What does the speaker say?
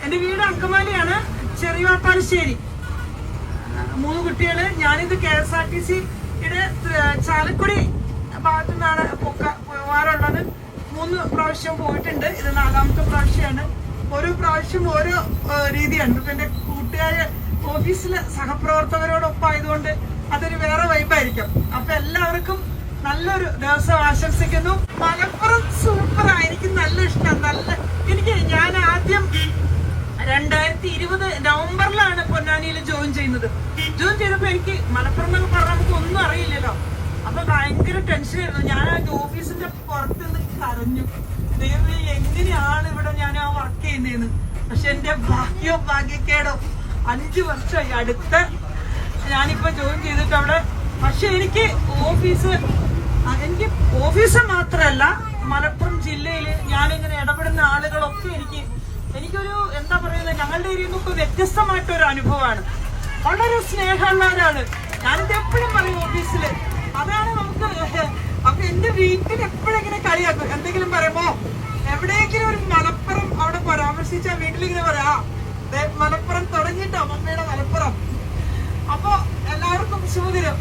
എന്റെ വീട് അങ്കമാലിയാണ്, ചെറിയവാപ്പാലശ്ശേരി. 3 കുട്ടികള്. ഞാനിത് KSRTCയുടെ ചാലക്കുടി ഭാഗത്തു നിന്നാണ് പോകാറുള്ളത്. 3 പ്രാവശ്യം പോയിട്ടുണ്ട്. ഇത് 4ാമത്തെ പ്രാവശ്യമാണ്. ഓരോ പ്രാവശ്യം ഓരോ രീതിയാണ്. ഇപ്പൊ എന്റെ കൂട്ടുകാര് ഓഫീസിലെ സഹപ്രവർത്തകരോടൊപ്പം ആയതുകൊണ്ട് അതൊരു വേറെ വൈബായിരിക്കും. അപ്പൊ എല്ലാവർക്കും നല്ലൊരു ദിവസം ആശംസിക്കുന്നു. മലപ്പുറം സൂപ്പറാ, എനിക്ക് നല്ല ഇഷ്ടമാണ്. ഞാൻ ആദ്യം 2020 നവംബറിലാണ് പൊന്നാനിയിൽ ജോയിൻ ചെയ്യുന്നത്. ജോയിൻ ചെയ്തപ്പോ എനിക്ക് മലപ്പുറം എന്നൊക്കെ പറഞ്ഞാൽ നമുക്ക് ഒന്നും അറിയില്ലല്ലോ. അപ്പൊ ഭയങ്കര ടെൻഷനായിരുന്നു. ഞാൻ ആ ഓഫീസിന്റെ പുറത്ത് നിന്ന് കരഞ്ഞു, ദൈവമേ എങ്ങനെയാണ് ഇവിടെ ഞാൻ ആ വർക്ക് ചെയ്യുന്നതെന്ന്. പക്ഷെ എന്റെ ഭാഗ്യക്കേടോ 5 വർഷമായി അടുത്ത് ഞാനിപ്പോ ജോയിൻ ചെയ്തിട്ട് അവിടെ. പക്ഷെ എനിക്ക് ഓഫീസ് മാത്രമല്ല, മലപ്പുറം ജില്ലയില് ഞാനിങ്ങനെ ഇടപെടുന്ന ആളുകളൊക്കെ എനിക്കൊരു എന്താ പറയുന്നത്, ഞങ്ങളുടെ ഏരിയയിൽ നിന്നൊക്കെ വ്യത്യസ്തമായിട്ടൊരു അനുഭവമാണ്. വളരെ സ്നേഹമുള്ളവരാണ്. ഞാനിത് എപ്പോഴും പറയും ഓഫീസില്. അതാണ് നമുക്ക്. അപ്പൊ എന്റെ വീട്ടിൽ എപ്പോഴും ഇങ്ങനെ കളിയാക്കും. എന്തെങ്കിലും പറയുമ്പോ എവിടെയെങ്കിലും ഒരു മലപ്പുറം അവിടെ പരാമർശിച്ച വീട്ടിലിങ്ങനെ പറയാ, മലപ്പുറം തുടങ്ങിയിട്ടോ മമ്മയുടെ മലപ്പുറം. അപ്പൊ എല്ലാവർക്കും ശുഭദിനം.